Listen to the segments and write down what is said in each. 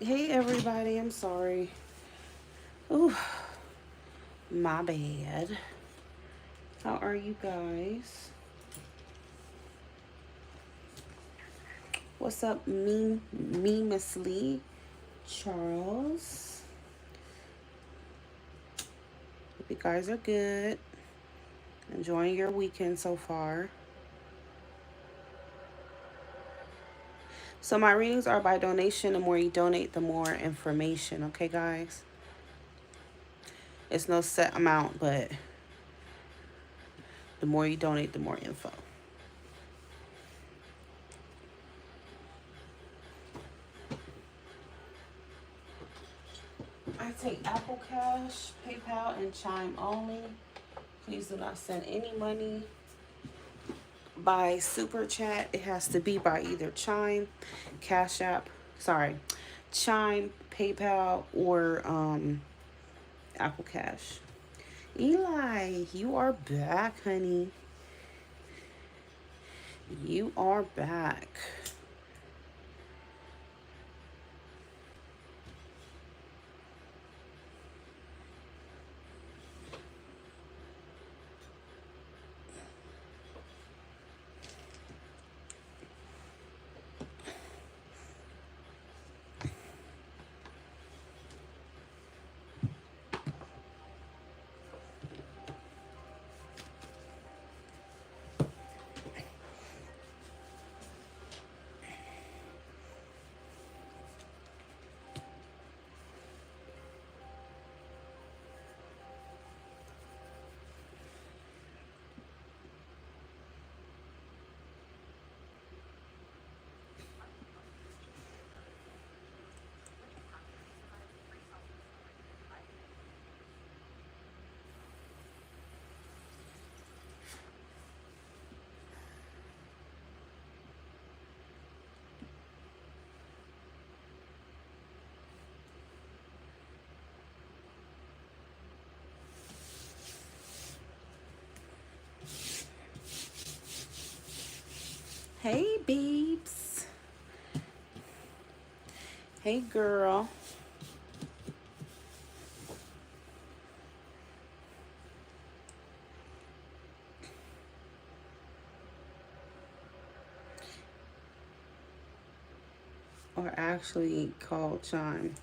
Hey everybody, I'm sorry. Ooh, my bad. How are you guys? What's up, Miss Lee? Charles. Hope you guys are good. Enjoying your weekend so far. So my readings are by donation. The more you donate, the more information. Okay, guys? It's no set amount, but the more you donate, the more info. I take Apple Cash, PayPal, and Chime only. Please do not send any money by Super Chat. It has to be by either Chime, Cash App, Chime, PayPal, or Apple Cash. Eli, you are back, honey. You are back. Hey, beeps. Hey, girl. Or actually called Chime.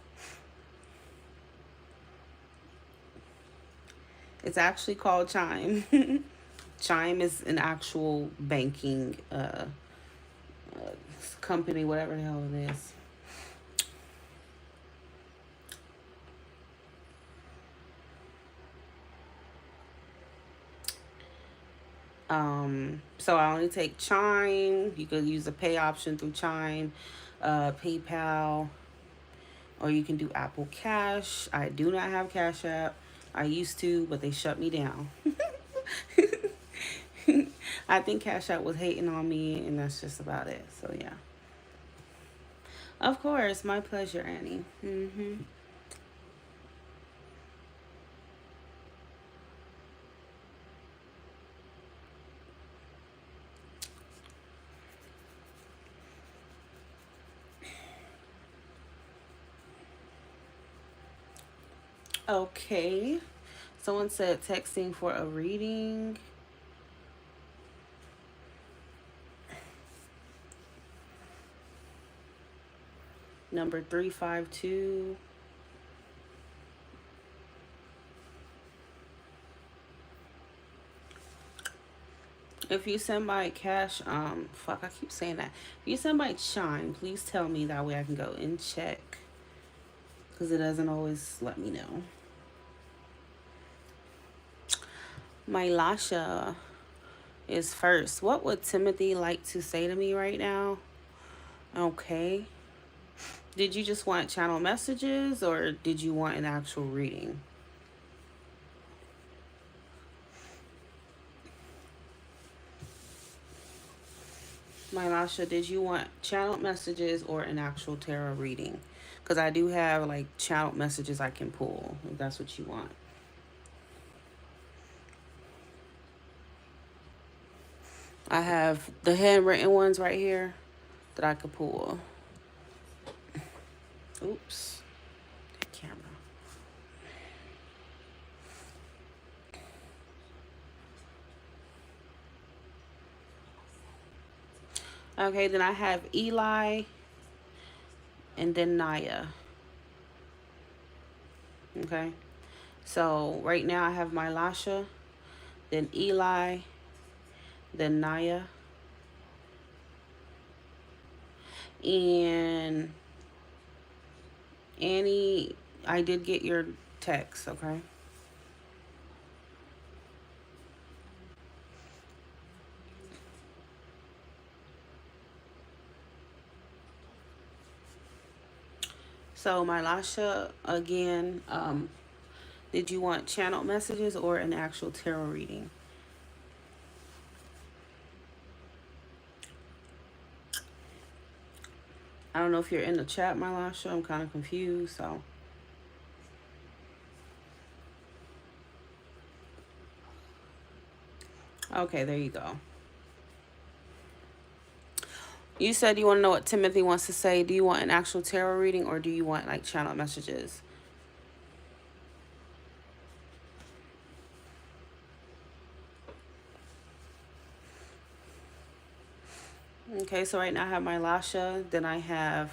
It's actually called Chime. Chime is an actual banking company, whatever the hell it is. So I only take Chime. You could use a pay option through Chime, PayPal, or you can do Apple Cash. I do not have Cash App. I used to, but they shut me down. I think Cash App was hating on me, and that's just about it. So yeah. Of course, my pleasure, Annie. Okay. Someone said texting for a reading. Number 352. If you send by cash, fuck, I keep saying that. If you send by Chime, please tell me, that way I can go and check. Because it doesn't always let me know. My Lasha is first. What would Timothy like to say to me right now? Okay. Did you just want channel messages, or did you want an actual reading? My Lasha, did you want channel messages or an actual tarot reading? Because I do have like channel messages I can pull, if that's what you want. I have the handwritten ones right here that I could pull. Oops. Camera. Okay, then I have Eli and then Naya. Okay. So right now I have my Lasha, then Eli, then Naya. And Annie, I did get your text, okay? So my Lasha, again, did you want channel messages or an actual tarot reading? I don't know if you're in the chat, my Lasha. I'm kind of confused, so. Okay, there you go. You said you want to know what Timothy wants to say. Do you want an actual tarot reading or do you want like channel messages? Okay, so right now I have my Lasha, then I have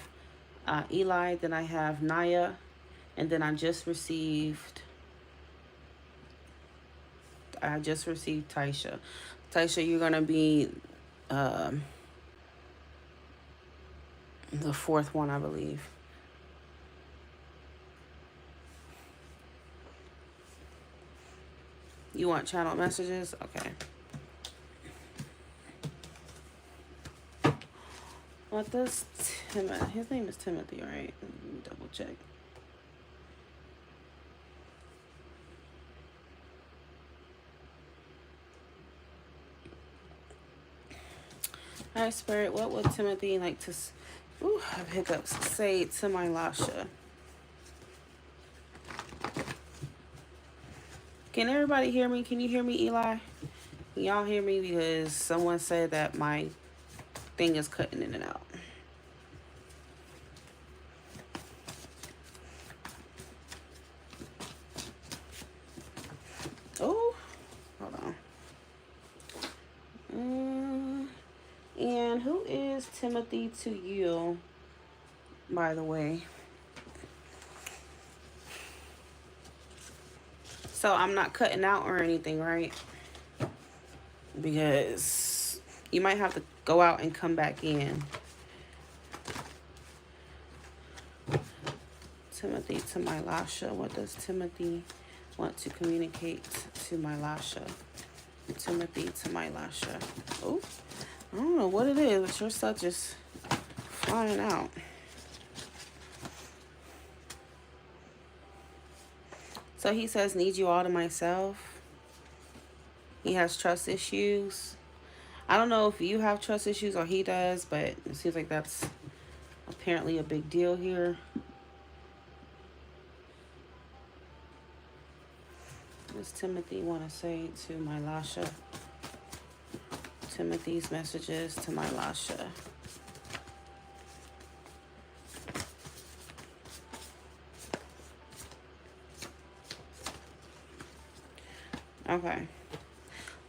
Eli, then I have Naya, and then I just received Taisha. Taisha, you're gonna be the fourth one, I believe. You want channel messages? Okay. What does Timothy? His name is Timothy, right? Let me double check. All right, Spirit. What would Timothy like to? Ooh, I have hiccups. Say to my Lasha. Can everybody hear me? Can you hear me, Eli? Can y'all hear me? Because someone said that my thing is cutting in and out. Oh, hold on. And who is Timothy to you, by the way? So I'm not cutting out or anything, right? Because you might have to go out and come back in. Timothy to my Lasha. What does Timothy want to communicate to my Lasha? Timothy to my Lasha. Oh, I don't know what it is, but your stuff just flying out. So he says, need you all to myself. He has trust issues. I don't know if you have trust issues or he does, but it seems like that's apparently a big deal here. What does Timothy want to say to my Lasha? Timothy's messages to my Lasha. Okay.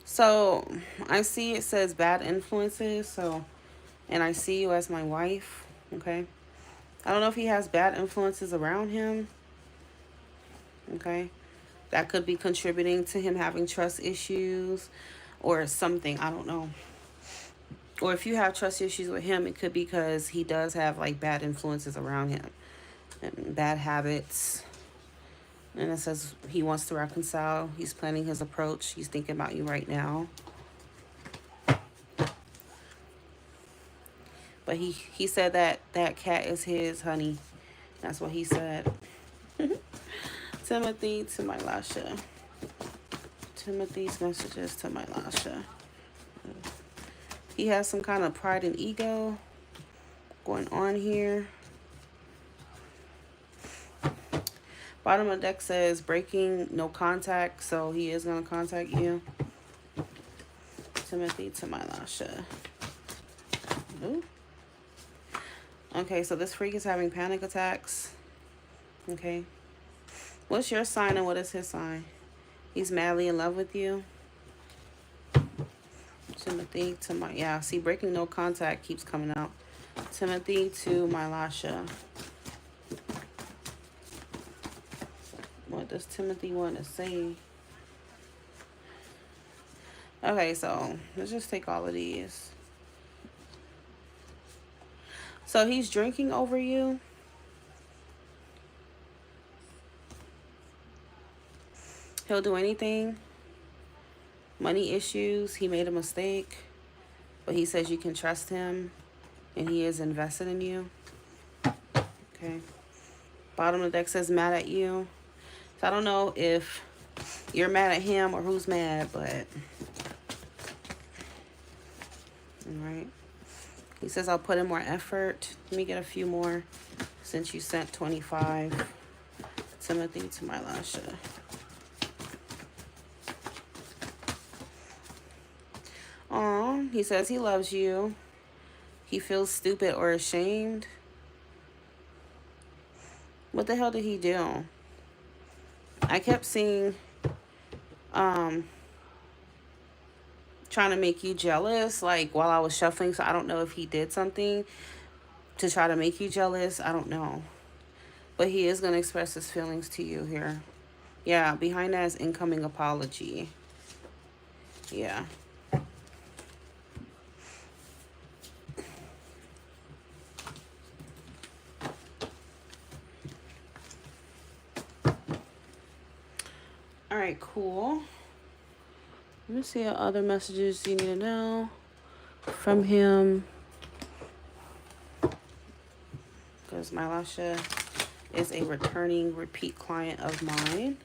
So I see it says bad influences. So, and I see you as my wife. Okay. I don't know if he has bad influences around him. Okay. That could be contributing to him having trust issues or something. I don't know. Or if you have trust issues with him, it could be because he does have like bad influences around him and bad habits. And it says he wants to reconcile. He's planning his approach. He's thinking about you right now. But he said that that cat is his, honey. That's what he said. Timothy to my Lasha. Timothy's messages to my Lasha. He has some kind of pride and ego going on here. Bottom of the deck says breaking, no contact. So he is going to contact you. Timothy to my Lasha. Ooh. Okay, so this freak is having panic attacks. Okay. What's your sign and what is his sign? He's madly in love with you. Timothy to my, yeah, see, breaking no contact keeps coming out. Timothy to my Lasha. What does Timothy want to say? Okay, so let's just take all of these. So he's drinking over you. He'll do anything. Money issues. He made a mistake. But he says you can trust him. And he is invested in you. Okay. Bottom of the deck says mad at you. So I don't know if you're mad at him or who's mad, but... Alright. He says I'll put in more effort. Let me get a few more since you sent 25. Timothy to my Lasha. Aw, he says he loves you. He feels stupid or ashamed. What the hell did he do? I kept seeing trying to make you jealous, like while I was shuffling, so I don't know if he did something to try to make you jealous. I don't know. But he is going to express his feelings to you here. Yeah, behind that is incoming apology. Yeah. All right, cool. Let me see what other messages you need to know from him. Because my Lasha is a returning repeat client of mine.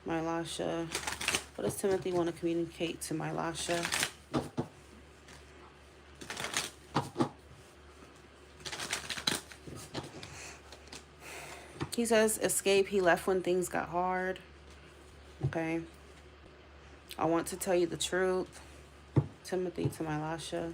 My Lasha, what does Timothy want to communicate to my Lasha? He says escape. He left when things got hard. Okay. I want to tell you the truth. Timothy to my Lasha.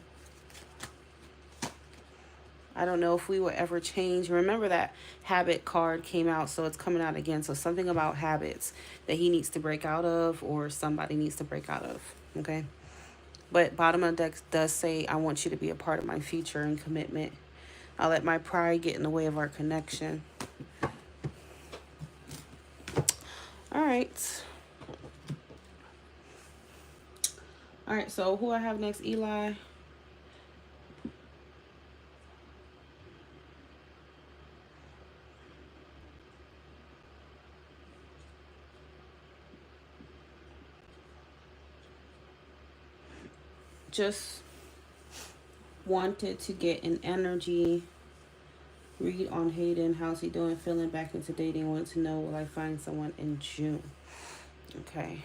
I don't know if we will ever change. Remember that habit card came out, so it's coming out again. So something about habits that he needs to break out of or somebody needs to break out of. Okay. But bottom of the deck does say, I want you to be a part of my future and commitment. I'll let my pride get in the way of our connection. All right. All right, so who I have next? Eli. Just wanted to get an energy read on Hayden. How's he doing? Feeling back into dating. Wanted to know, will I find someone in June? Okay.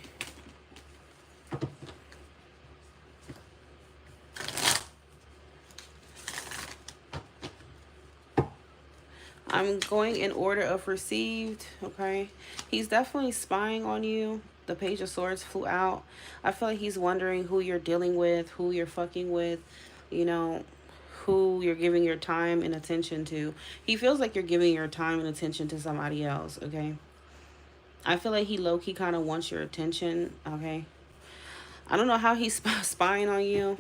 I'm going in order of received, okay? He's definitely spying on you. The Page of Swords flew out. I feel like he's wondering who you're dealing with, who you're fucking with, you know, who you're giving your time and attention to. He feels like you're giving your time and attention to somebody else, okay? I feel like he low-key kind of wants your attention, okay? I don't know how he's spying on you.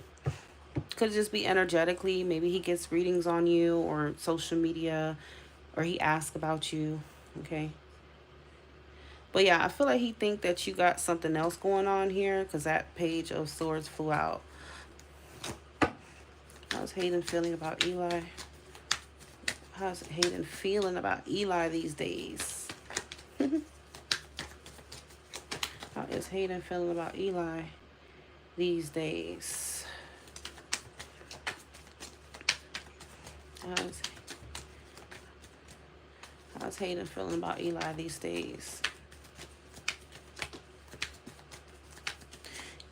Could just be energetically. Maybe he gets readings on you or social media, or he asks about you, okay? But yeah, I feel like he think that you got something else going on here because that Page of Swords flew out. How's Hayden feeling about Eli? How's Hayden feeling about Eli these days? How is Hayden feeling about Eli these days? How's Hayden feeling about Eli these days?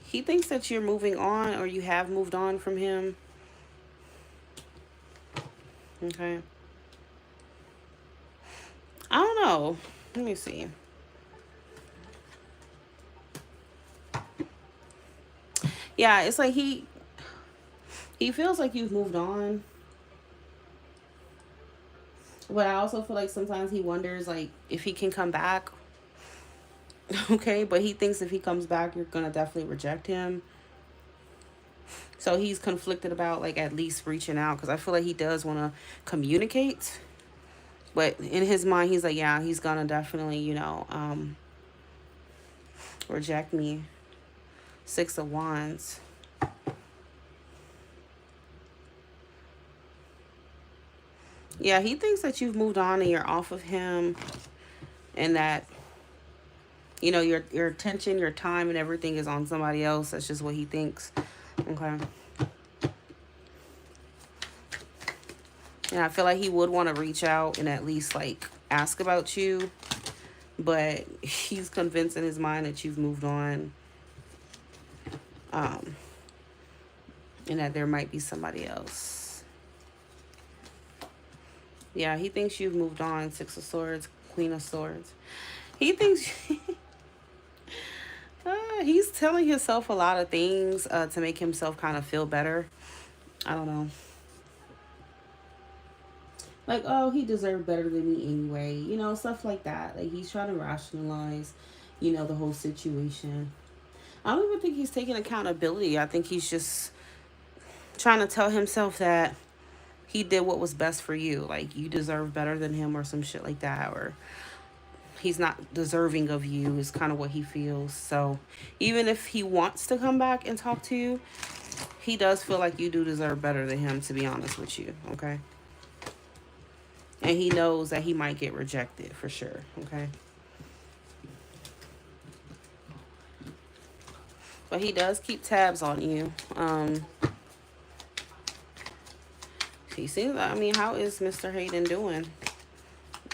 He thinks that you're moving on or you have moved on from him. Okay. I don't know. Let me see. Yeah, it's like he feels like you've moved on. But I also feel like sometimes he wonders, like, if he can come back. Okay, but he thinks if he comes back, you're gonna definitely reject him. So he's conflicted about, like, at least reaching out, because I feel like he does want to communicate. But in his mind, he's like, yeah, he's gonna definitely, reject me. Six of Wands. Yeah, he thinks that you've moved on and you're off of him, and that, your attention, your time, and everything is on somebody else. That's just what he thinks. Okay. And I feel like he would want to reach out and at least, like, ask about you, but he's convinced in his mind that you've moved on, and that there might be somebody else. Yeah, he thinks you've moved on. Six of Swords, Queen of Swords. He thinks he's telling himself a lot of things to make himself kind of feel better. I don't know. Like, oh, he deserved better than me anyway. Stuff like that. Like, he's trying to rationalize, the whole situation. I don't even think he's taking accountability. I think he's just trying to tell himself that he did what was best for you. Like, you deserve better than him or some shit like that. Or he's not deserving of you is kind of what he feels. So even if he wants to come back and talk to you, he does feel like you do deserve better than him, to be honest with you. Okay. And he knows that he might get rejected for sure. Okay. But he does keep tabs on you. He seems, how is Mr. Hayden doing?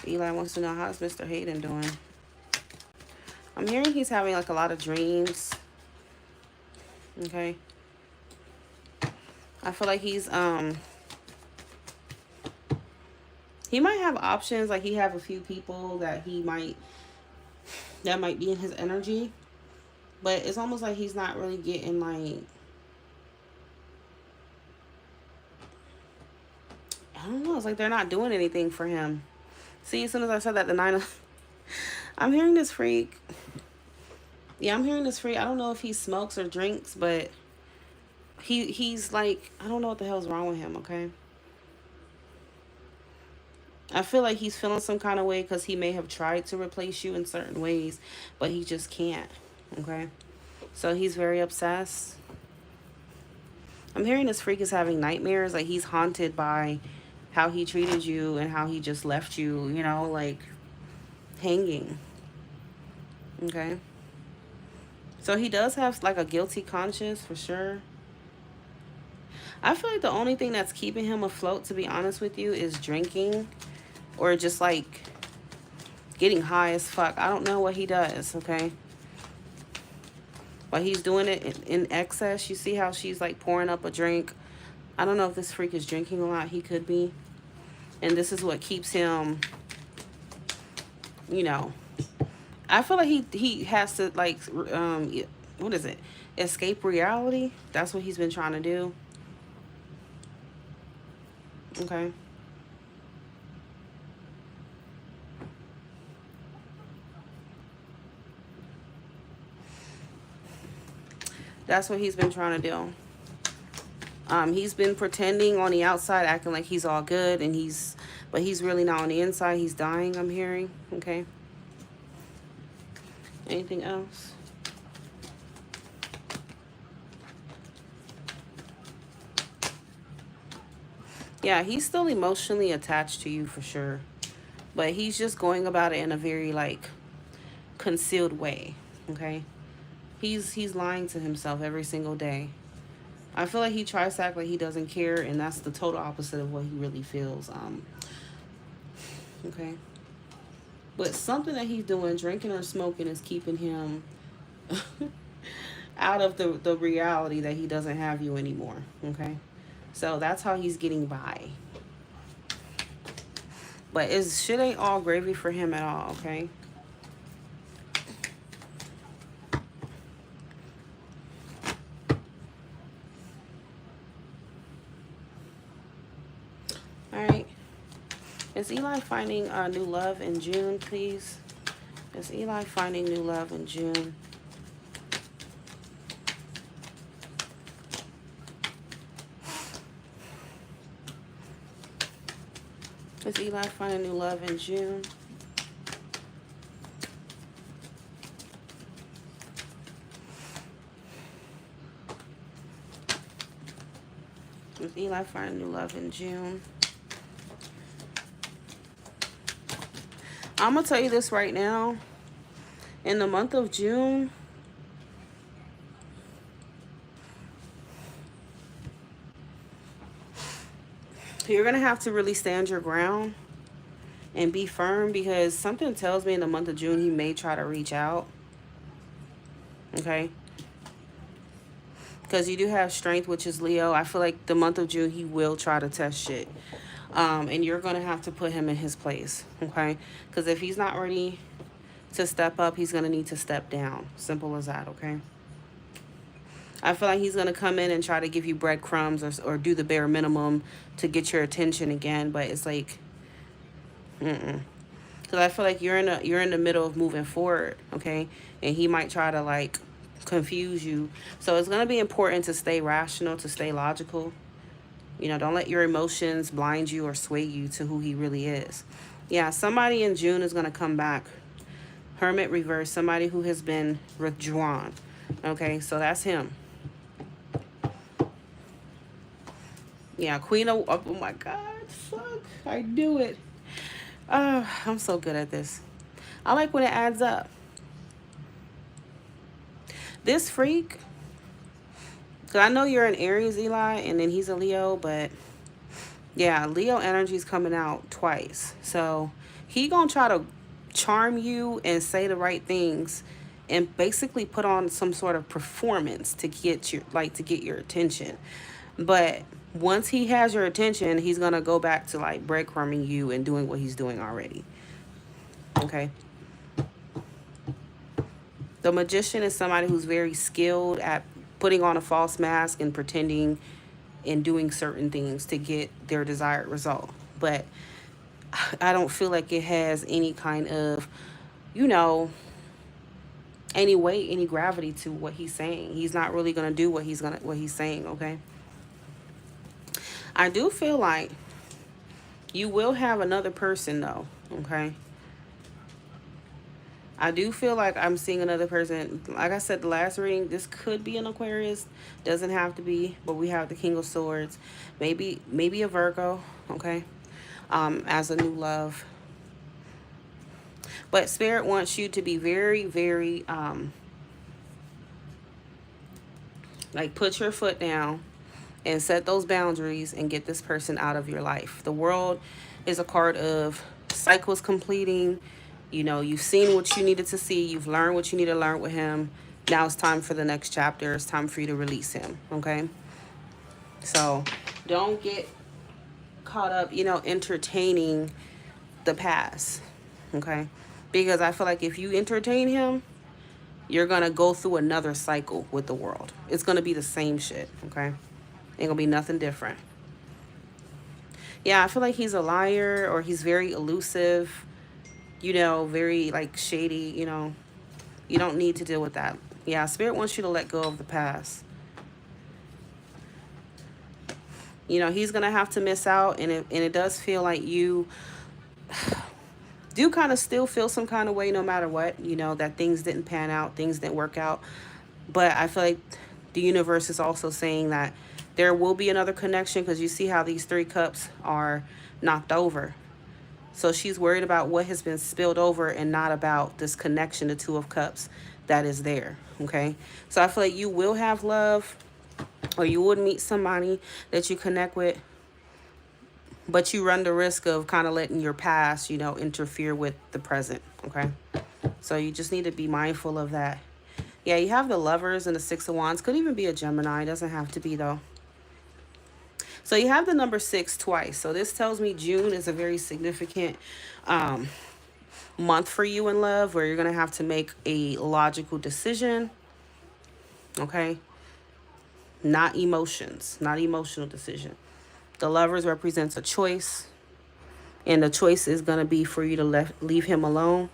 Eli wants to know, how's Mr. Hayden doing? I'm hearing he's having, like, a lot of dreams. Okay. I feel like he's, he might have options. Like, he have a few people that might be in his energy. But it's almost like he's not really getting, like, I don't know. It's like they're not doing anything for him. See, as soon as I said that, the 9 of... I'm hearing this freak. Yeah, I'm hearing this freak. I don't know if he smokes or drinks, but he's like, I don't know what the hell's wrong with him, okay? I feel like he's feeling some kind of way because he may have tried to replace you in certain ways, but he just can't, okay? So he's very obsessed. I'm hearing this freak is having nightmares. Like, he's haunted by how he treated you and how he just left you, like, hanging. Okay. So he does have, like, a guilty conscience for sure. I feel like the only thing that's keeping him afloat, to be honest with you, is drinking or just, like, getting high as fuck. I don't know what he does, okay? But he's doing it in excess. You see how she's, like, pouring up a drink. I don't know if this freak is drinking a lot. He could be. And this is what keeps him, I feel like he has to, like, what is it? Escape reality. That's what he's been trying to do. Okay. That's what he's been trying to do. He's been pretending on the outside, acting like he's all good, and but he's really not on the inside. He's dying, I'm hearing. Okay. Anything else? Yeah, he's still emotionally attached to you for sure. But he's just going about it in a very, like, concealed way. Okay. He's lying to himself every single day. I feel like he tries to act like he doesn't care, and that's the total opposite of what he really feels. Okay. But something that he's doing, drinking or smoking, is keeping him out of the reality that he doesn't have you anymore. Okay. So that's how he's getting by. But shit ain't all gravy for him at all, okay? Alright. Is Eli finding new love in June, please? Is Eli finding new love in June? Is Eli finding new love in June? Is Eli finding new love in June? I'm going to tell you this right now. In the month of June, you're going to have to really stand your ground and be firm, because something tells me in the month of June he may try to reach out. Okay? Because you do have strength, which is Leo. I feel like the month of June he will try to test shit. And you're going to have to put him in his place. Okay? Because if he's not ready to step up, he's going to need to step down. Simple as that. Okay? I feel like he's going to come in and try to give you breadcrumbs or do the bare minimum to get your attention again. But it's like, because I feel like you're in the middle of moving forward, okay? And he might try to like confuse you. So it's going to be important to stay rational, to stay logical. You know, don't let your emotions blind you or sway you to who he really is. Yeah, somebody in June is going to come back. Hermit reverse, somebody who has been withdrawn. Okay, so that's him. Yeah, Queen of... Oh my God, fuck. I knew it. I'm so good at this. I like when it adds up. This freak... Because I know you're an Aries, Eli, and then he's a Leo, but... Yeah, Leo energy is coming out twice. So, he gonna try to charm you and say the right things and basically put on some sort of performance to get your attention. But once he has your attention, he's gonna go back to like breadcrumbing you and doing what he's doing already. Okay. The magician is somebody who's very skilled at putting on a false mask and pretending and doing certain things to get their desired result. But I don't feel like it has any kind of, you know, any weight, any gravity to what he's saying. He's not really gonna do what he's saying, okay? I do feel like you will have another person though, okay? I do feel like I'm seeing another person. Like I said, the last reading, this could be an Aquarius. Doesn't have to be, but we have the King of Swords. Maybe a Virgo, okay? As a new love. But Spirit wants you to be very, very, like put your foot down and set those boundaries and get this person out of your life. The World is a card of cycles completing. You know, you've seen what you needed to see. You've learned what you need to learn with him. Now it's time for the next chapter. It's time for you to release him, okay? So don't get caught up, you know, entertaining the past, okay? Because I feel like if you entertain him, you're going to go through another cycle with the World. It's going to be the same shit, okay? Ain't going to be nothing different. Yeah, I feel like he's a liar or he's very elusive. You know, very like shady, you know. You don't need to deal with that. Yeah, Spirit wants you to let go of the past. You know, he's going to have to miss out, and it does feel like you do kind of still feel some kind of way no matter what, you know, that things didn't pan out, things didn't work out. But I feel like the universe is also saying that there will be another connection, because you see how these 3 cups are knocked over. So she's worried about what has been spilled over and not about this connection, the 2 of Cups, that is there, okay? So I feel like you will have love, or you would meet somebody that you connect with, but you run the risk of kind of letting your past, you know, interfere with the present, okay? So you just need to be mindful of that. Yeah, you have the Lovers and the 6 of Wands. Could even be a Gemini. Doesn't have to be, though. So you have the number 6 twice. So this tells me June is a very significant month for you in love, where you're going to have to make a logical decision. Okay? Not emotions. Not emotional decision. The Lovers represents a choice. And the choice is going to be for you to leave him alone.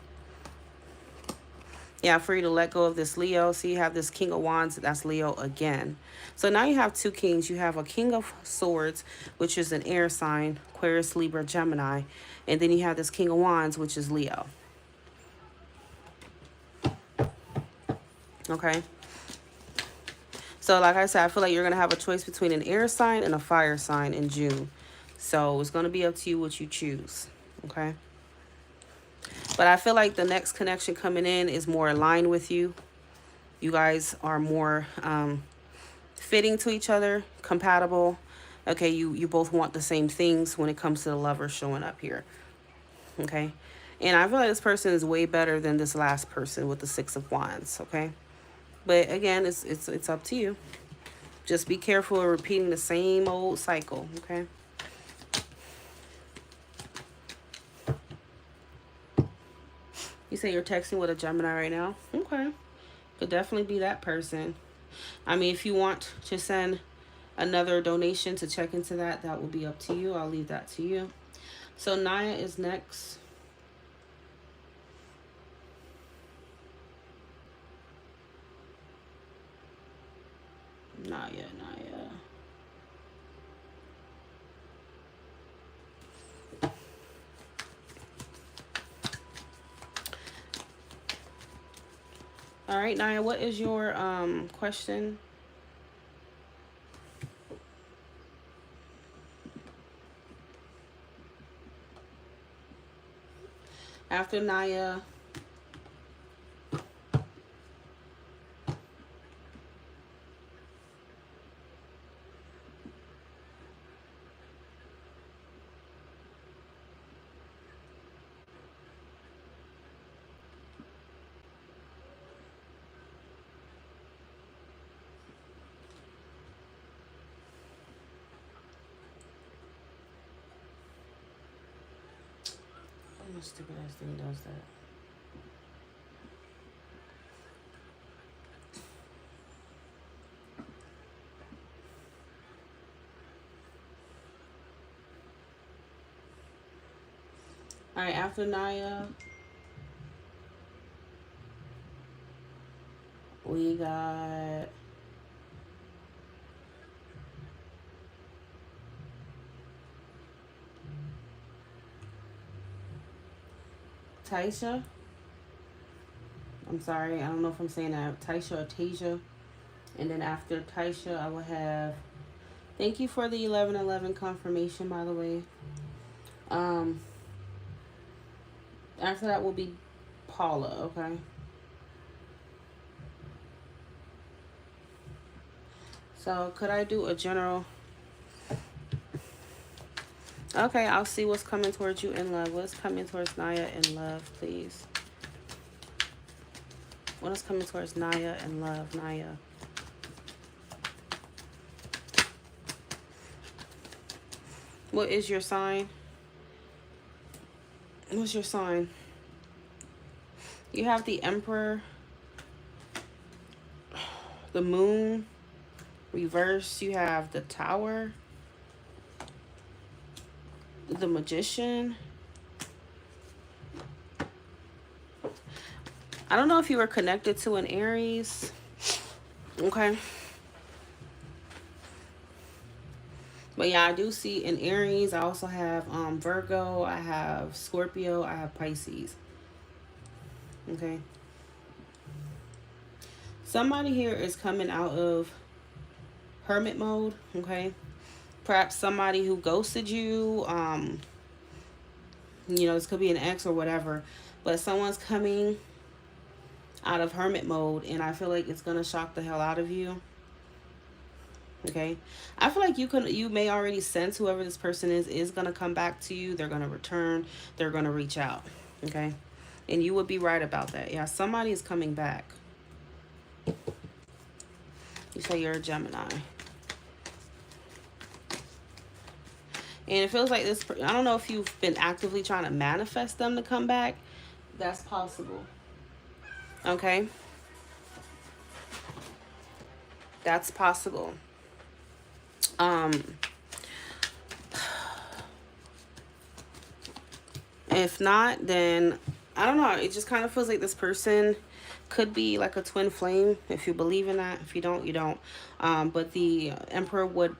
Yeah, for you to let go of this Leo. So you have this King of Wands, that's Leo again. So now you have two kings. You have a King of Swords, which is an air sign, Aquarius, Libra, Gemini. And then you have this King of Wands, which is Leo. Okay. So like I said, I feel like you're going to have a choice between an air sign and a fire sign in June. So it's going to be up to you what you choose. Okay. But I feel like the next connection coming in is more aligned with you. You guys are more fitting to each other, compatible. Okay, you both want the same things when it comes to the lover showing up here. Okay. And I feel like this person is way better than this last person with the Six of Wands. Okay. But again, it's up to you. Just be careful of repeating the same old cycle. Okay. You say you're texting with a Gemini right now? Okay. Could definitely be that person. I mean, if you want to send another donation to check into that, that will be up to you. I'll leave that to you. So Naya is next. Naya. All right, Naya, what is your question? After Naya, oh, stupid ass thing does that. All right, after Naya, we got Taisha. I'm sorry, I don't know if I'm saying that. Taisha or Tasia. And then after Taisha, I will have... Thank you for the 1111 confirmation, by the way. After that will be Paula, okay? So could I do a general? Okay, I'll see what's coming towards you in love. What's coming towards Naya in love, please? What is coming towards Naya in love, Naya? What is your sign? What's your sign? You have the Emperor, the Moon, reverse. You have the Tower, the Magician. I don't know if you were connected to an Aries. Okay. But yeah, I do see an Aries. I also have Virgo. I have Scorpio. I have Pisces. Okay. Somebody here is coming out of hermit mode. Okay. Perhaps somebody who ghosted you. You know, this could be an ex or whatever. But someone's coming out of hermit mode. And I feel like it's going to shock the hell out of you. Okay, I feel like you may already sense whoever this person is going to come back to you. They're going to return. They're going to reach out. Okay, and you would be right about that. Yeah, somebody is coming back. You say you're a Gemini. And it feels like this, I don't know if you've been actively trying to manifest them to come back. That's possible. Okay, that's possible. If not, then I don't know. It just kind of feels like this person could be like a twin flame. If you believe in that, if you don't, you don't. But the Emperor would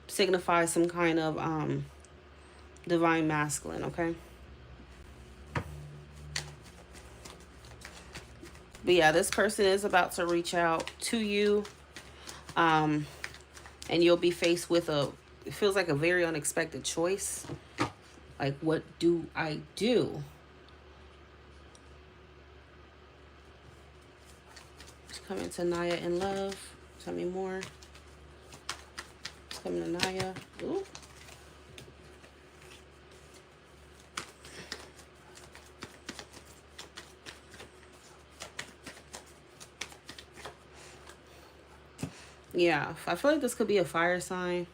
signify some kind of divine masculine. Okay. But yeah, this person is about to reach out to you. And you'll be faced with it feels like a very unexpected choice. Like, what do I do? It's coming to Naya in love. Tell me more. It's coming to Naya. Ooh. Yeah, I feel like this could be a fire sign.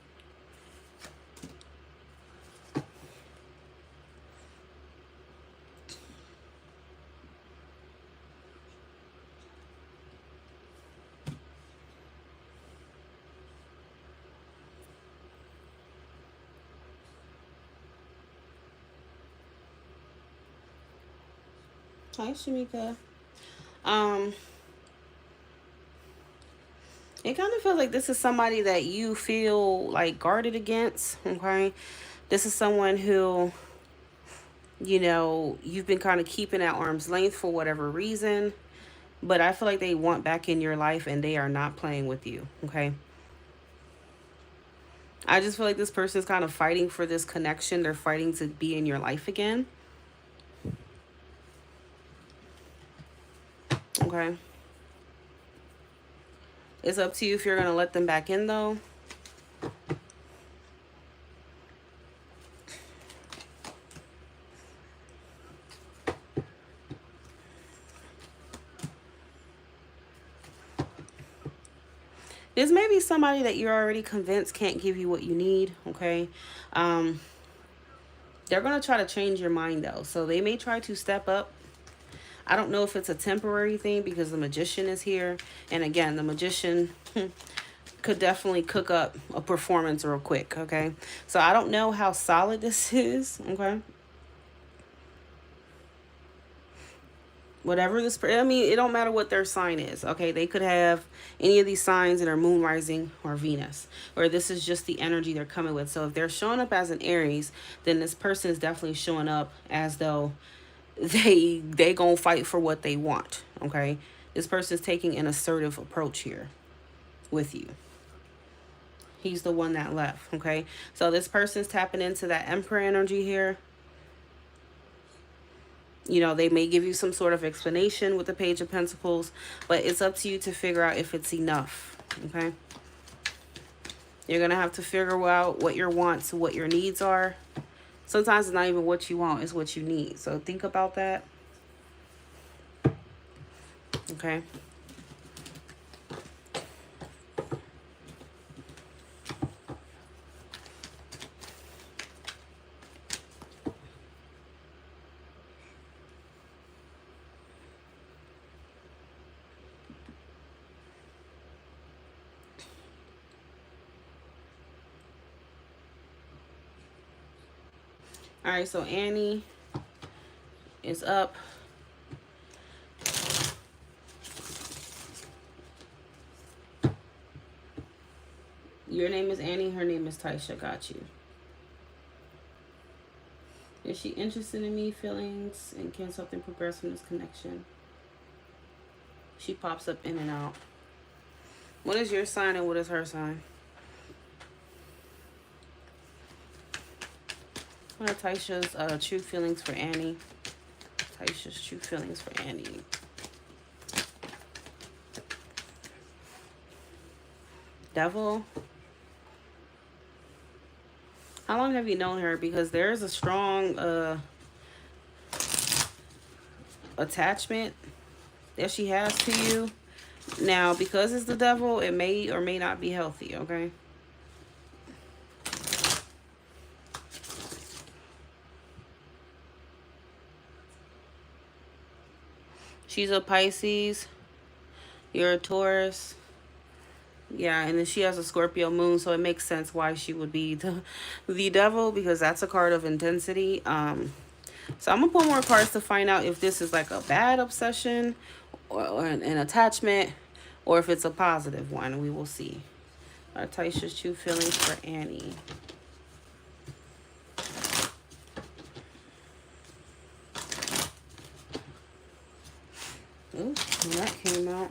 Hi, Shamika. It kind of feels like this is somebody that you feel like guarded against, okay? This is someone who, you know, you've been kind of keeping at arm's length for whatever reason, but I feel like they want back in your life and they are not playing with you, okay? I just feel like this person is kind of fighting for this connection. They're fighting to be in your life again. Okay. It's up to you if you're going to let them back in, though. This may be somebody that you're already convinced can't give you what you need, okay? They're going to try to change your mind, though. So they may try to step up. I don't know if it's a temporary thing because the Magician is here. And again, the Magician could definitely cook up a performance real quick, okay? So I don't know how solid this is, okay? Whatever this, I mean, it don't matter what their sign is, okay? They could have any of these signs that are moon, rising, or Venus, or this is just the energy they're coming with. So if they're showing up as an Aries, then this person is definitely showing up as though they gonna fight for what they want, okay? This person is taking an assertive approach here with you. He's the one that left, okay? So this person's tapping into that Emperor energy here. You know, they may give you some sort of explanation with the Page of Pentacles, but it's up to you to figure out if it's enough, okay? You're going to have to figure out what your wants, what your needs are. Sometimes it's not even what you want, it's what you need. So think about that, okay? All right, so Annie is up. Your name is Annie, her name is Taisha. Got you. Is she interested in me? Feelings? And can something progress from this connection? She pops up in and out. What is your sign and what is her sign? What are Taisha's true feelings for Annie? Taisha's true feelings for Annie. Devil. How long have you known her? Because there is a strong attachment that she has to you. Now, because it's the devil, it may or may not be healthy, okay? She's a Pisces. You're a Taurus. Yeah, and then she has a Scorpio moon, so it makes sense why she would be the devil, because that's a card of intensity. So I'm going to pull more cards to find out if this is like a bad obsession or an attachment, or if it's a positive one. We will see. Taisha's true feelings for Annie. Ooh, when that came out.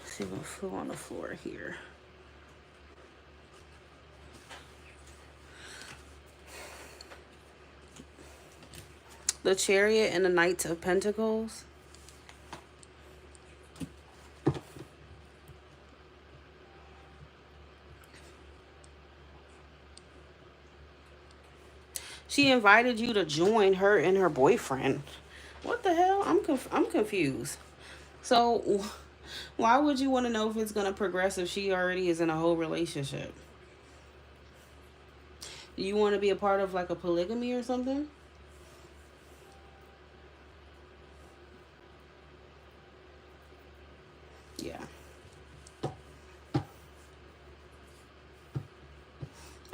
Let's see what flew on the floor here. The Chariot and the Knight of Pentacles. She invited you to join her and her boyfriend. What the hell? I'm confused. So why would you want to know if it's going to progress if she already is in a whole relationship? Do you want to be a part of like a polygamy or something? Yeah. I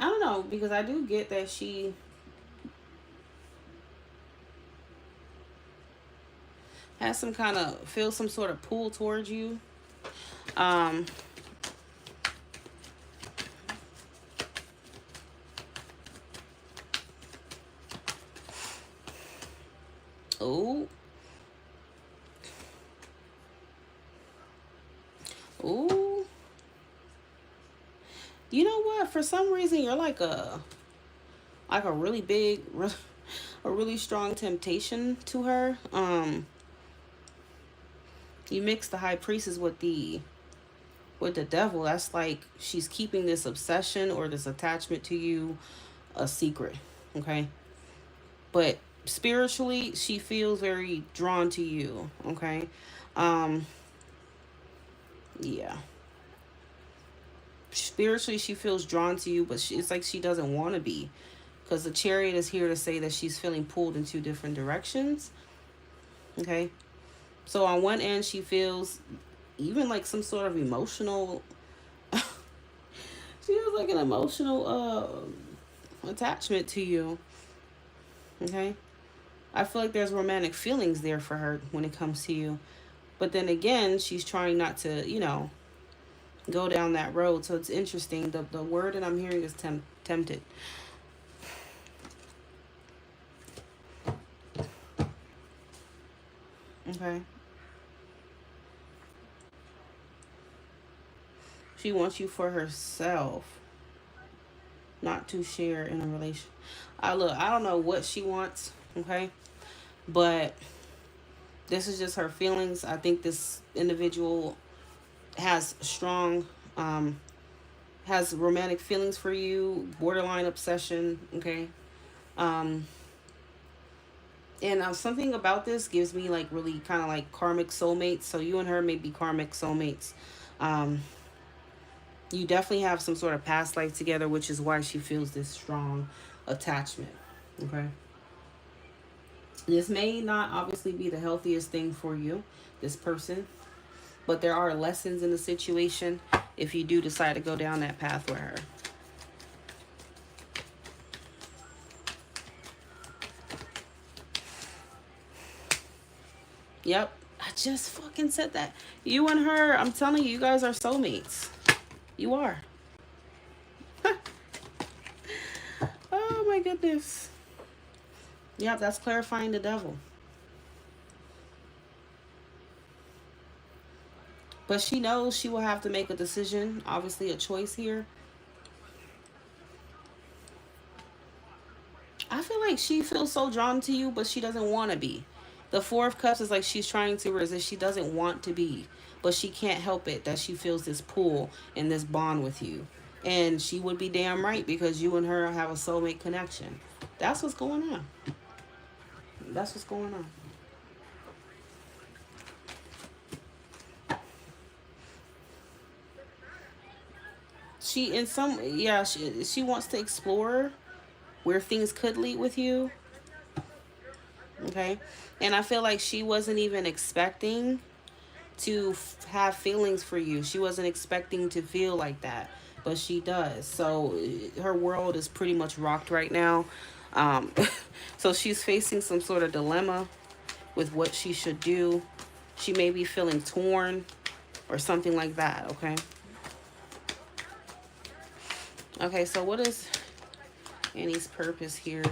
don't know, because I do get that she has some kind of, feels some sort of pull towards you. Oh. Ooh. You know what? For some reason, you're like a really big, a really strong temptation to her. You mix the High Priestess with the devil. That's like she's keeping this obsession or this attachment to you a secret. Okay. But spiritually, she feels very drawn to you. Okay. Yeah. Spiritually, she feels drawn to you, but it's like she doesn't want to be. Because the Chariot is here to say that she's feeling pulled in two different directions. Okay. So on one end, she feels even like some sort of emotional... she feels like an emotional attachment to you. Okay. I feel like there's romantic feelings there for her when it comes to you. But then again, she's trying not to, go down that road. So it's interesting. The word that I'm hearing is tempted. Okay. She wants you for herself, not to share in a relation. I don't know what she wants, okay? But this is just her feelings. I think this individual has strong, has romantic feelings for you, borderline obsession, okay? And something about this gives me like really kind of like karmic soulmates. So you and her may be karmic soulmates. You definitely have some sort of past life together, which is why she feels this strong attachment. Okay. This may not obviously be the healthiest thing for you, this person, but there are lessons in the situation if you do decide to go down that path with her. Yep. I just fucking said that. You and her, I'm telling you, you guys are soulmates. You are. Oh my goodness. Yep, that's clarifying the devil. But she knows she will have to make a decision, obviously a choice here. I feel like she feels so drawn to you, but she doesn't want to be. The Four of Cups is like she's trying to resist. She doesn't want to be, but she can't help it that she feels this pull and this bond with you. And she would be damn right, because you and her have a soulmate connection. That's what's going on. That's what's going on. She wants to explore where things could lead with you. Okay. And I feel like she wasn't even expecting to have feelings for you. She wasn't expecting to feel like that, but she does. So her world is pretty much rocked right now. Um, so she's facing some sort of dilemma with what she should do. She may be feeling torn or something like that, okay? Okay, so what is Annie's purpose here?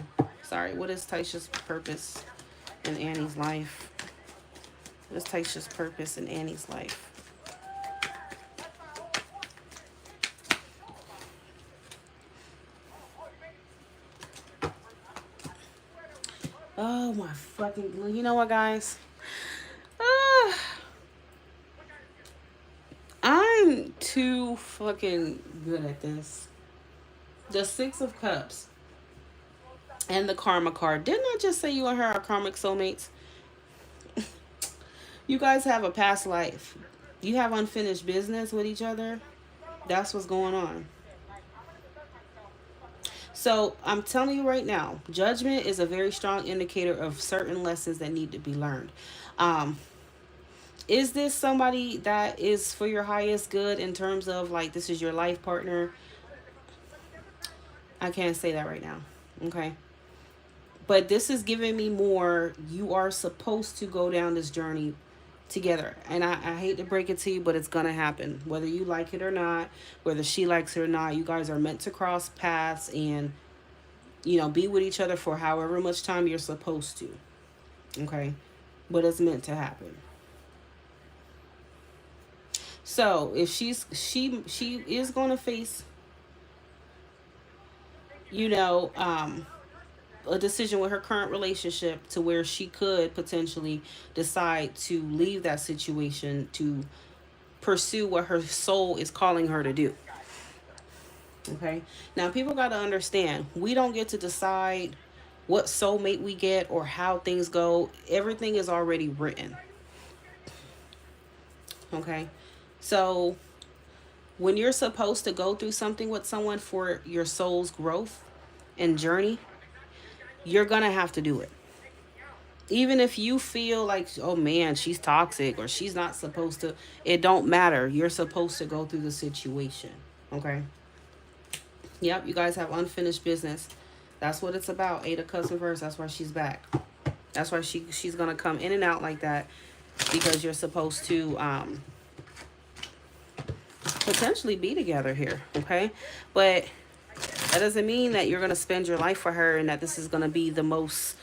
Sorry, what is Taisha's purpose in Annie's life? What is Taisha's purpose in Annie's life? Oh my fucking, you know what, guys? I'm too fucking good at this. The Six of Cups and the Karma card. Didn't I just say you and her are karmic soulmates? You guys have a past life. You have unfinished business with each other. That's what's going on. So I'm telling you right now, judgment is a very strong indicator of certain lessons that need to be learned. Is this somebody that is for your highest good in terms of like this is your life partner? I can't say that right now. Okay. But this is giving me more, you are supposed to go down this journey together. And I hate to break it to you, but it's going to happen. Whether you like it or not, whether she likes it or not, you guys are meant to cross paths and, you know, be with each other for however much time you're supposed to. Okay? But it's meant to happen. So if she is going to face, you know, a decision with her current relationship to where she could potentially decide to leave that situation to pursue what her soul is calling her to do. Okay. Now people got to understand, we don't get to decide what soulmate we get or how things go. Everything is already written. Okay. So when you're supposed to go through something with someone for your soul's growth and journey, you're gonna have to do it. Even if you feel like, oh man, she's toxic or she's not supposed to, it don't matter. You're supposed to go through the situation. Okay. Yep, you guys have unfinished business. That's what it's about. Eight of Cups reverse. That's why she's back. That's why she's gonna come in and out like that, because you're supposed to potentially be together here. Okay. But that doesn't mean that you're gonna spend your life for her and that this is gonna be the most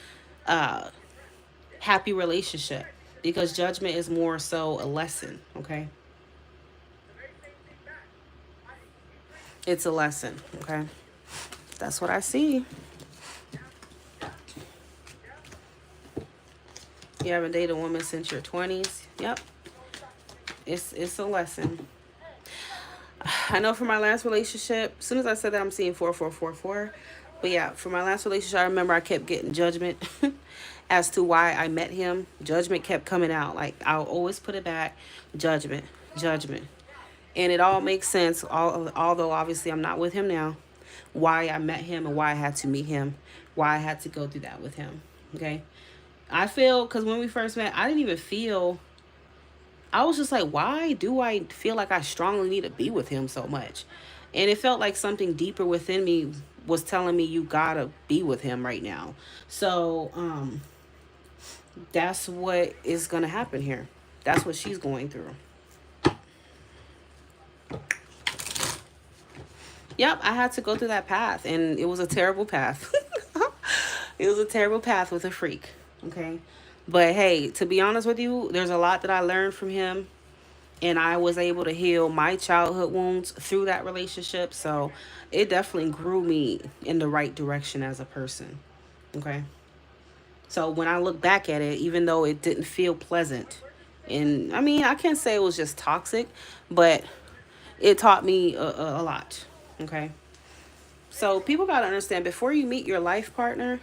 happy relationship, because judgment is more so a lesson. Okay. It's a lesson. Okay. That's what I see. You haven't dated a woman since your 20s. Yep. It's a lesson. I know for my last relationship, as soon as I said that, I'm seeing 4444. But yeah, for my last relationship, I remember I kept getting judgment as to why I met him. Judgment kept coming out. Like, I'll always put it back. Judgment. Judgment. And it all makes sense, although obviously I'm not with him now, why I met him and why I had to meet him, why I had to go through that with him. Okay. I feel, because when we first met, I didn't even feel, I was just like, why do I feel like I strongly need to be with him so much? And it felt like something deeper within me was telling me, you gotta be with him right now. So that's what is gonna happen here. That's what she's going through. Yep, I had to go through that path, and it was a terrible path. It was a terrible path with a freak. Okay. But hey, to be honest with you, there's a lot that I learned from him, and I was able to heal my childhood wounds through that relationship. So it definitely grew me in the right direction as a person. Okay. So when I look back at it, even though it didn't feel pleasant, and I mean, I can't say it was just toxic, but it taught me a lot. Okay. So people got to understand, before you meet your life partner,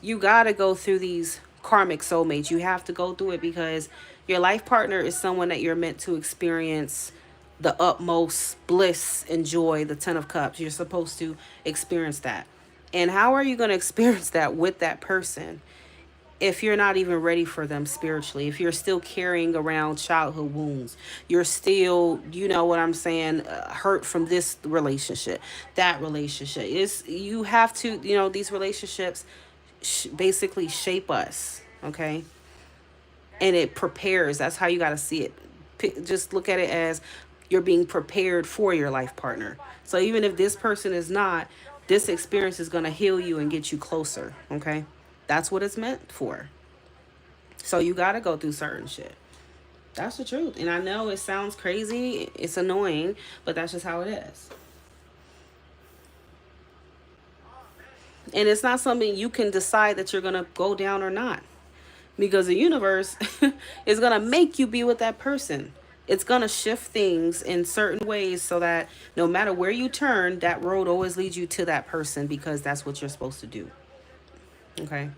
you got to go through these karmic soulmates. You have to go through it, because your life partner is someone that you're meant to experience the utmost bliss and joy, the 10 of Cups. You're supposed to experience that. And how are you going to experience that with that person if you're not even ready for them spiritually, if you're still carrying around childhood wounds, you're still, you know what I'm saying, hurt from this relationship, that relationship. It's, you have to, you know, these relationships basically shape us, okay? And it prepares. That's how you got to see it. Just look at it as you're being prepared for your life partner. So even if this person is not, this experience is going to heal you and get you closer, okay? That's what it's meant for. So you got to go through certain shit. That's the truth. And I know it sounds crazy, it's annoying, but that's just how it is. And it's not something you can decide that you're going to go down or not. Because the universe is going to make you be with that person. It's going to shift things in certain ways so that no matter where you turn, that road always leads you to that person, because that's what you're supposed to do. Okay?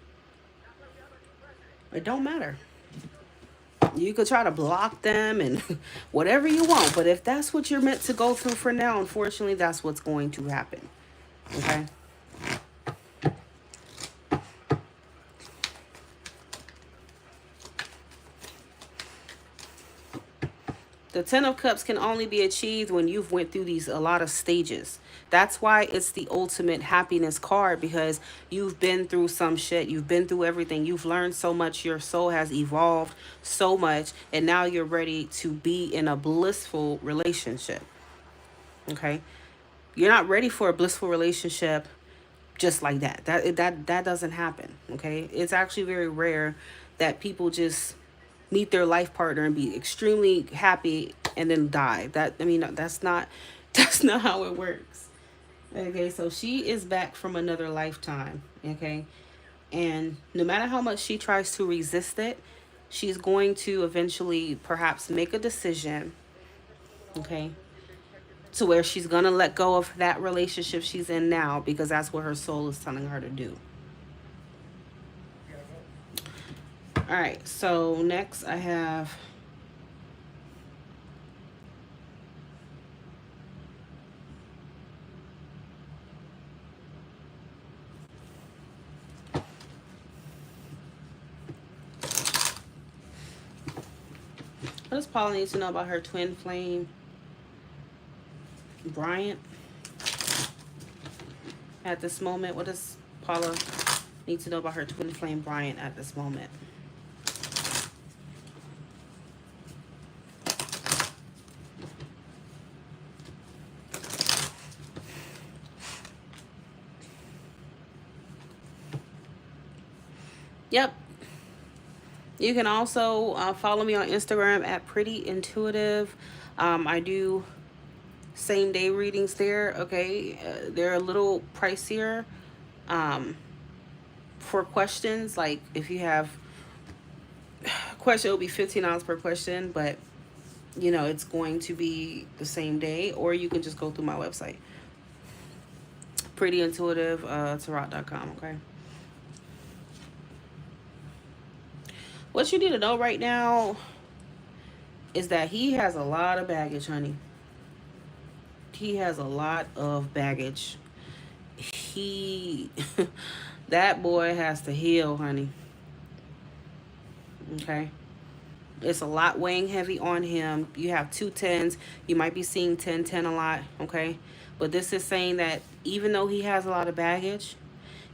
It don't matter. You could try to block them and whatever you want, but if that's what you're meant to go through for now, unfortunately, that's what's going to happen. Okay? The Ten of Cups can only be achieved when you've went through a lot of stages. That's why it's the ultimate happiness card, because you've been through some shit. You've been through everything. You've learned so much. Your soul has evolved so much. And now you're ready to be in a blissful relationship. Okay? You're not ready for a blissful relationship just like that. That doesn't happen. Okay? It's actually very rare that people just meet their life partner and be extremely happy and then die. That's not that's not how it works. Okay, so she is back from another lifetime. Okay, and no matter how much she tries to resist it, she's going to eventually perhaps make a decision. Okay, to where she's gonna let go of that relationship she's in now, because that's what her soul is telling her to do. All right, so next I have what does Paula need to know about her twin flame, Bryant, at this moment? What does Paula need to know about her twin flame, Bryant, at this moment? Yep. You can also follow me on Instagram at Pretty Intuitive. I do same day readings there. Okay, they're a little pricier for questions. Like if you have a question, it'll be $15 per question, but you know it's going to be the same day, or you can just go through my website, prettyintuitive.tarot.com. Okay. What you need to know right now is that he has a lot of baggage, honey. He has a lot of baggage. He, that boy has to heal, honey. Okay. It's a lot weighing heavy on him. You have 2 10s. You might be seeing 10-10 a lot, okay? But this is saying that even though he has a lot of baggage,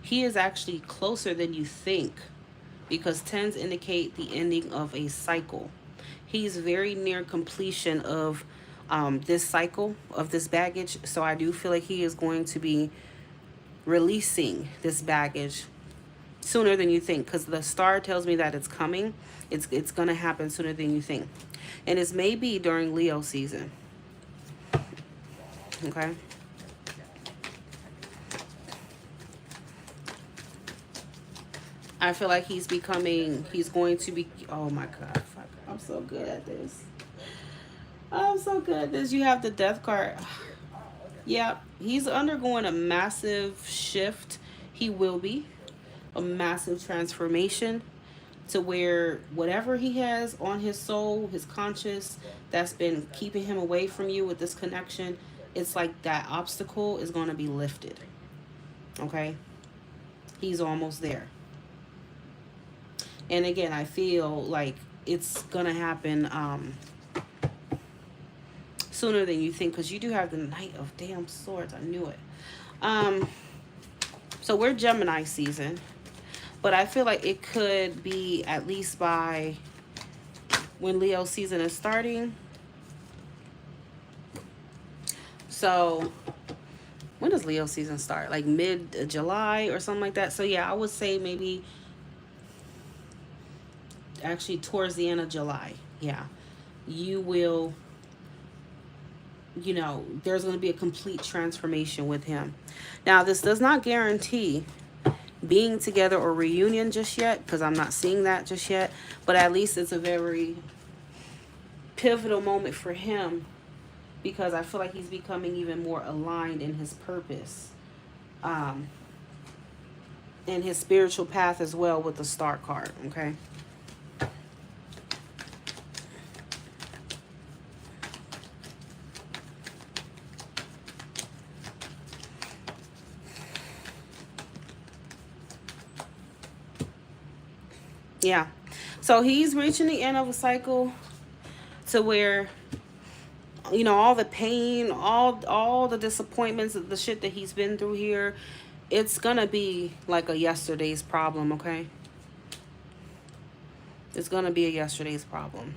he is actually closer than you think, because 10s indicate the ending of a cycle. He's very near completion of this cycle of this baggage. So I do feel like he is going to be releasing this baggage sooner than you think, because the star tells me that it's coming. It's going to happen sooner than you think. And it's maybe during Leo season. Okay? I feel like he's going to be, oh my God, fuck, I'm so good at this. I'm so good at this. You have the Death card. Yeah, he's undergoing a massive shift. He will be. A massive transformation, to where whatever he has on his soul, his conscious, that's been keeping him away from you with this connection, it's like that obstacle is going to be lifted. Okay? He's almost there. And again, I feel like it's going to happen sooner than you think, because you do have the Knight of damn Swords. I knew it. So we're Gemini season, but I feel like it could be at least by when Leo season is starting. So when does Leo season start? Like mid-July or something like that. So yeah, I would say maybe actually towards the end of July. Yeah, you will, you know, there's going to be a complete transformation with him. Now, this does not guarantee being together or reunion just yet, because I'm not seeing that just yet, but at least it's a very pivotal moment for him, because I feel like he's becoming even more aligned in his purpose, in his spiritual path as well, with the Star card. Okay. Yeah. So he's reaching the end of a cycle to where, you know, all the pain, all the disappointments, the shit that he's been through here, it's gonna be like a yesterday's problem, okay? It's gonna be a yesterday's problem.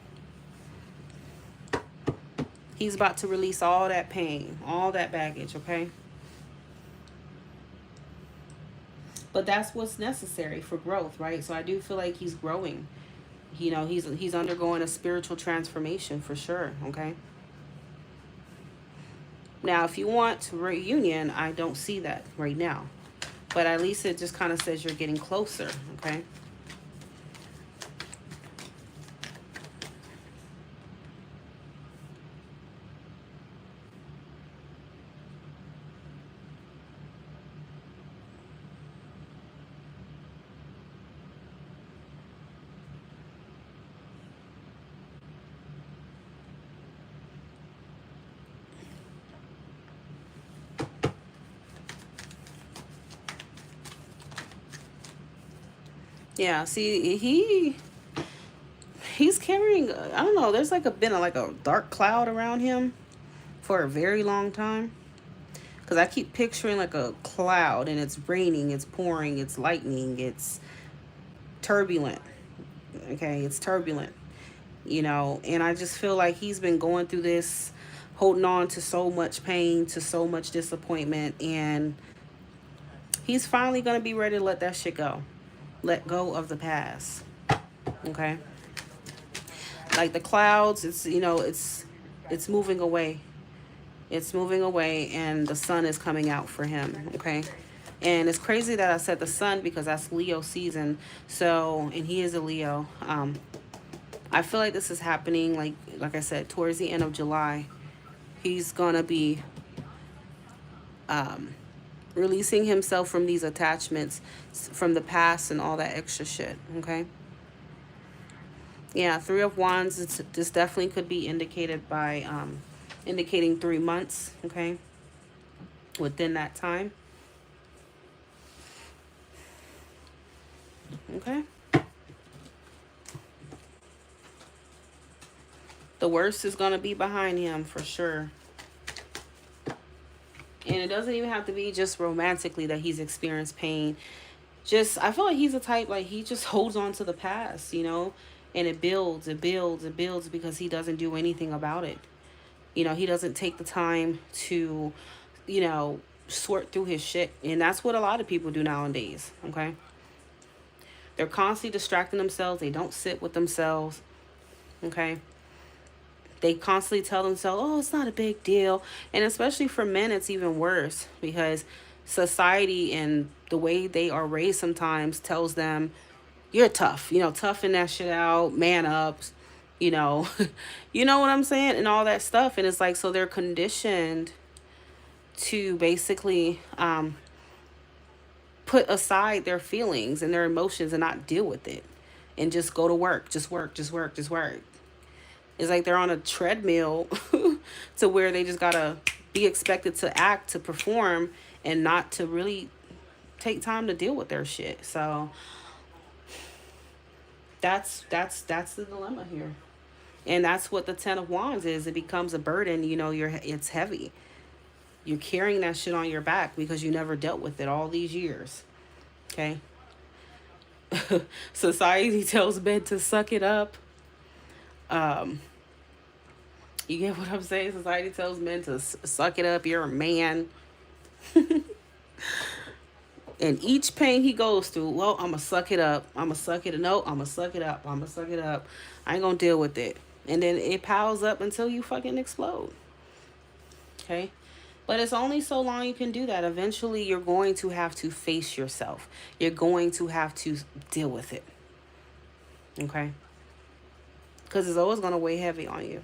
He's about to release all that pain, all that baggage, okay? But that's what's necessary for growth, right? So I do feel like he's growing. You know, he's undergoing a spiritual transformation for sure, okay? Now, if you want reunion, I don't see that right now. But at least it just kind of says you're getting closer, okay? Yeah, see, he's carrying, I don't know, there's like been a dark cloud around him for a very long time. Because I keep picturing like a cloud, and it's raining, it's pouring, it's lightning, it's turbulent. Okay, it's turbulent, you know, and I just feel like he's been going through this, holding on to so much pain, to so much disappointment, and he's finally going to be ready to let that shit go. Let go of the past. Okay? Like the clouds, it's, you know, it's moving away. It's moving away, and the sun is coming out for him, okay? And it's crazy that I said the sun, because that's Leo season. So, and he is a Leo. I feel like this is happening, like I said, towards the end of July. He's gonna be releasing himself from these attachments from the past and all that extra shit, okay? Yeah, Three of Wands, this definitely could be indicated by indicating 3 months, okay, within that time. Okay. The worst is going to be behind him for sure. And it doesn't even have to be just romantically that he's experienced pain. Just, I feel like he's a type, like, he just holds on to the past, you know, and it builds, it builds, it builds, because he doesn't do anything about it. You know, he doesn't take the time to, you know, sort through his shit. And that's what a lot of people do nowadays, okay? They're constantly distracting themselves. They don't sit with themselves, okay? They constantly tell themselves, oh, it's not a big deal. And especially for men, it's even worse, because society and the way they are raised sometimes tells them, you're tough, you know, toughen that shit out, man up, you know, you know what I'm saying? And all that stuff. And it's like, so they're conditioned to basically put aside their feelings and their emotions and not deal with it, and just go to work, just work, just work, just work. It's like they're on a treadmill to where they just gotta be expected to act, to perform, and not to really take time to deal with their shit. So That's the dilemma here. And that's what the 10 of Wands is. It becomes a burden, it's heavy. You're carrying that shit on your back because you never dealt with it all these years. Okay? Society tells men to suck it up. Um, you get what I'm saying? Society tells men to suck it up. You're a man. And each pain he goes through, well, I'm going to suck it up. I'm going to suck it. No, I'm going to suck it up. I'm going to suck it up. I ain't going to deal with it. And then it piles up until you fucking explode. Okay? But it's only so long you can do that. Eventually, you're going to have to face yourself. You're going to have to deal with it. Okay? Because it's always going to weigh heavy on you.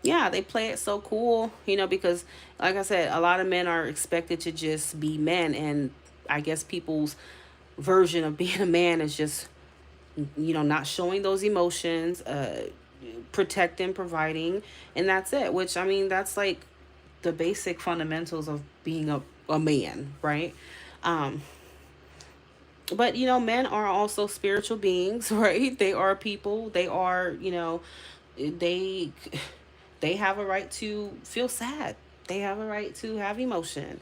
Yeah, they play it so cool, because like I said, a lot of men are expected to just be men. And I guess people's version of being a man is just, not showing those emotions, protecting, providing, and that's it. Which, I mean, that's like the basic fundamentals of being a man, right? But, men are also spiritual beings, right? They are people. They are, they have a right to feel sad. They have a right to have emotion.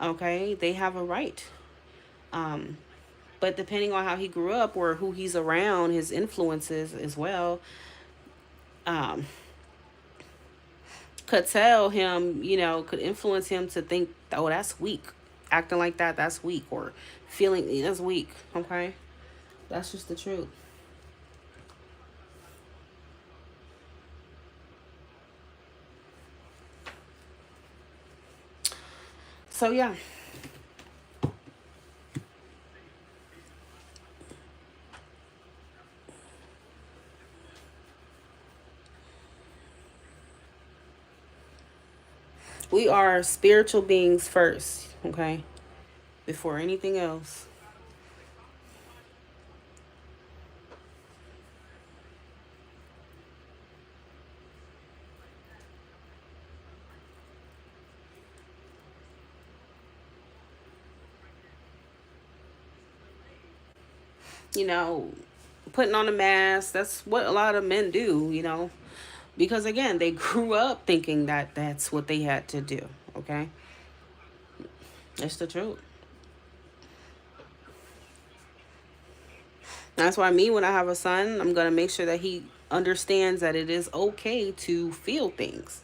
Okay? They have a right. But depending on how he grew up or who he's around, his influences as well, could tell him, could influence him to think, oh, that's weak. Acting like that's weak, or feeling that's weak. Okay? That's just the truth. So, yeah. We are spiritual beings first, okay? Before anything else. Putting on a mask, that's what a lot of men do, because again, they grew up thinking that that's what they had to do, okay? It's the truth. That's why when I have a son, I'm going to make sure that he understands that it is okay to feel things.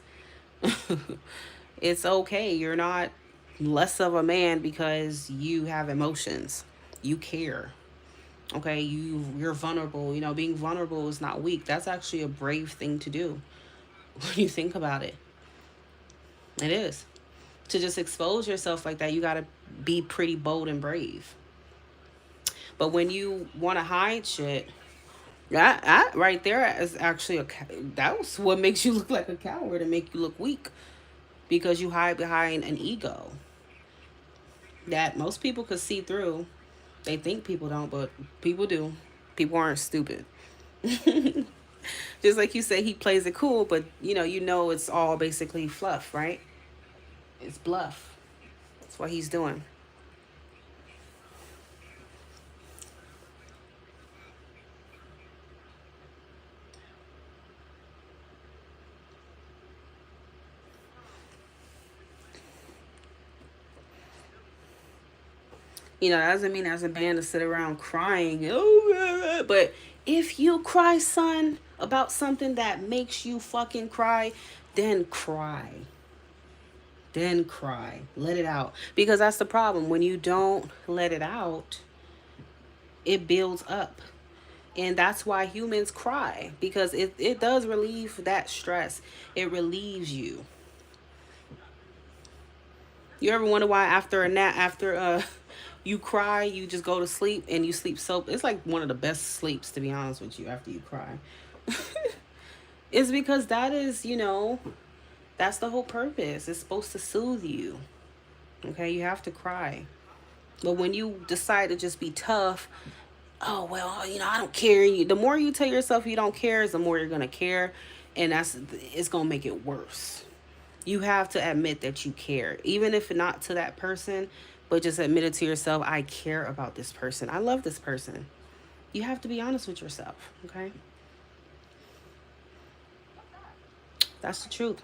It's okay. You're not less of a man because you have emotions. You care. Okay, you're vulnerable. Being vulnerable is not weak. That's actually a brave thing to do when you think about it. It is. To just expose yourself like that, you got to be pretty bold and brave. But when you want to hide shit, that right there is actually that's what makes you look like a coward and make you look weak, because you hide behind an ego that most people could see through. They think people don't, but people do. People aren't stupid. Just like you say, he plays it cool, but it's all basically fluff, right? It's bluff. That's what he's doing. That doesn't mean as a man to sit around crying. Oh, but if you cry, son, about something that makes you fucking cry, then cry. Then cry. Let it out. Because that's the problem. When you don't let it out, it builds up. And that's why humans cry. Because it does relieve that stress. It relieves you. You ever wonder why after a nap, after you cry, you just go to sleep and you sleep so... It's like one of the best sleeps, to be honest with you, after you cry. It's because that is, that's the whole purpose. It's supposed to soothe you. Okay, you have to cry. But when you decide to just be tough, oh, well, I don't care. The more you tell yourself you don't care, is the more you're going to care. And it's going to make it worse. You have to admit that you care. Even if not to that person, but just admit it to yourself. I care about this person. I love this person. You have to be honest with yourself, okay? That's the truth.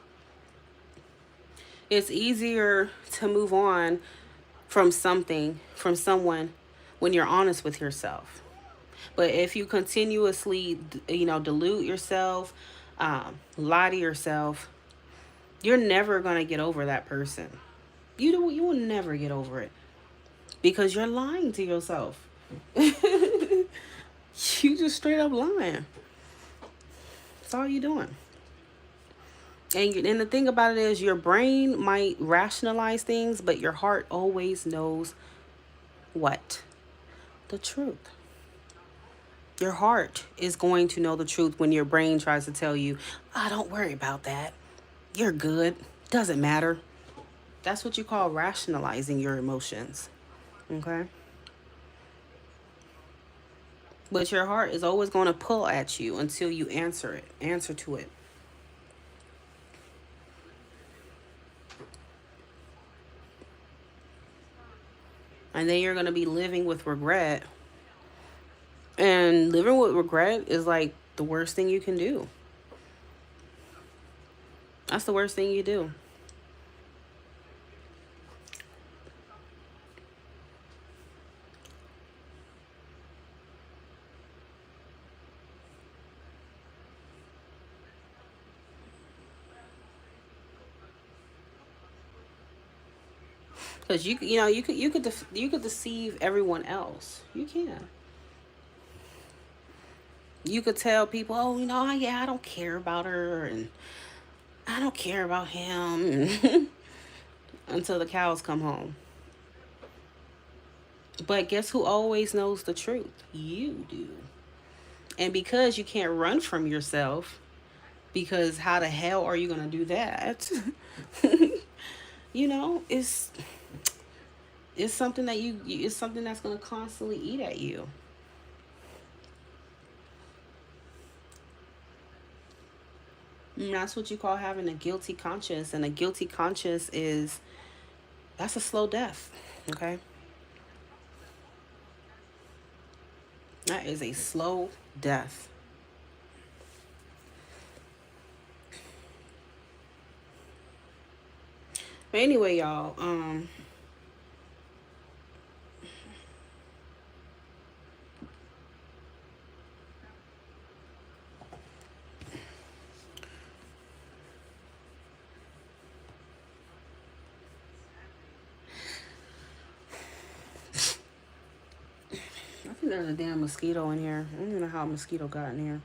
It's easier to move on from something, from someone, when you're honest with yourself. But if you continuously, delude yourself, lie to yourself, you're never going to get over that person. You will never get over it because you're lying to yourself. You just straight up lying. That's all you're doing. And the thing about it is your brain might rationalize things, but your heart always knows what? The truth. Your heart is going to know the truth when your brain tries to tell you, don't worry about that. You're good. Doesn't matter. That's what you call rationalizing your emotions. Okay? But your heart is always going to pull at you until you answer to it. And then you're going to be living with regret. And living with regret is like the worst thing you can do. That's the worst thing you do. Because you could deceive everyone else. You can. You could tell people, yeah, I don't care about her and I don't care about him until the cows come home. But guess who always knows the truth? You do. And because you can't run from yourself, because how the hell are you going to do that? It's something that it's something that's going to constantly eat at you. And that's what you call having a guilty conscience. And a guilty conscience that's a slow death. Okay? That is a slow death. But anyway, y'all, I think there's a damn mosquito in here. I don't even know how a mosquito got in here.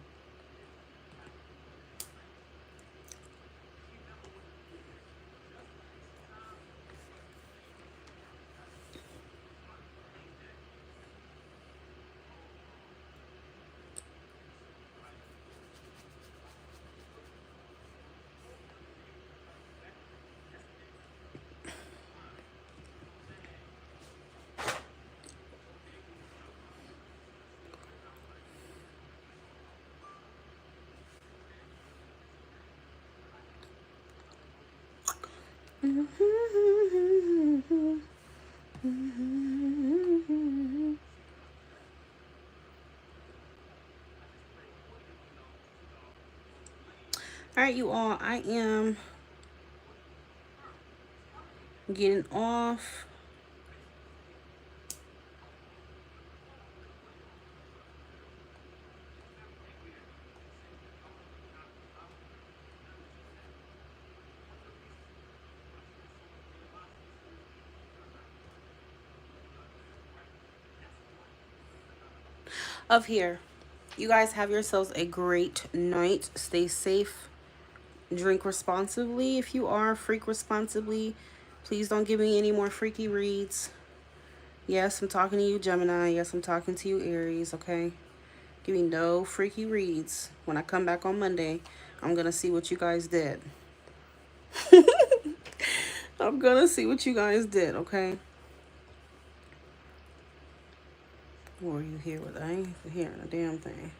All right, you all, I am getting off. Of here. You guys have yourselves a great night. Stay safe. Drink responsibly. If you are, freak responsibly. Please don't give me any more freaky reads. Yes, I'm talking to you, Gemini. Yes, I'm talking to you, Aries, okay? Give me no freaky reads. When I come back on Monday, I'm going to see what you guys did. I'm going to see what you guys did, okay? What are you here with? I ain't hearing a damn thing.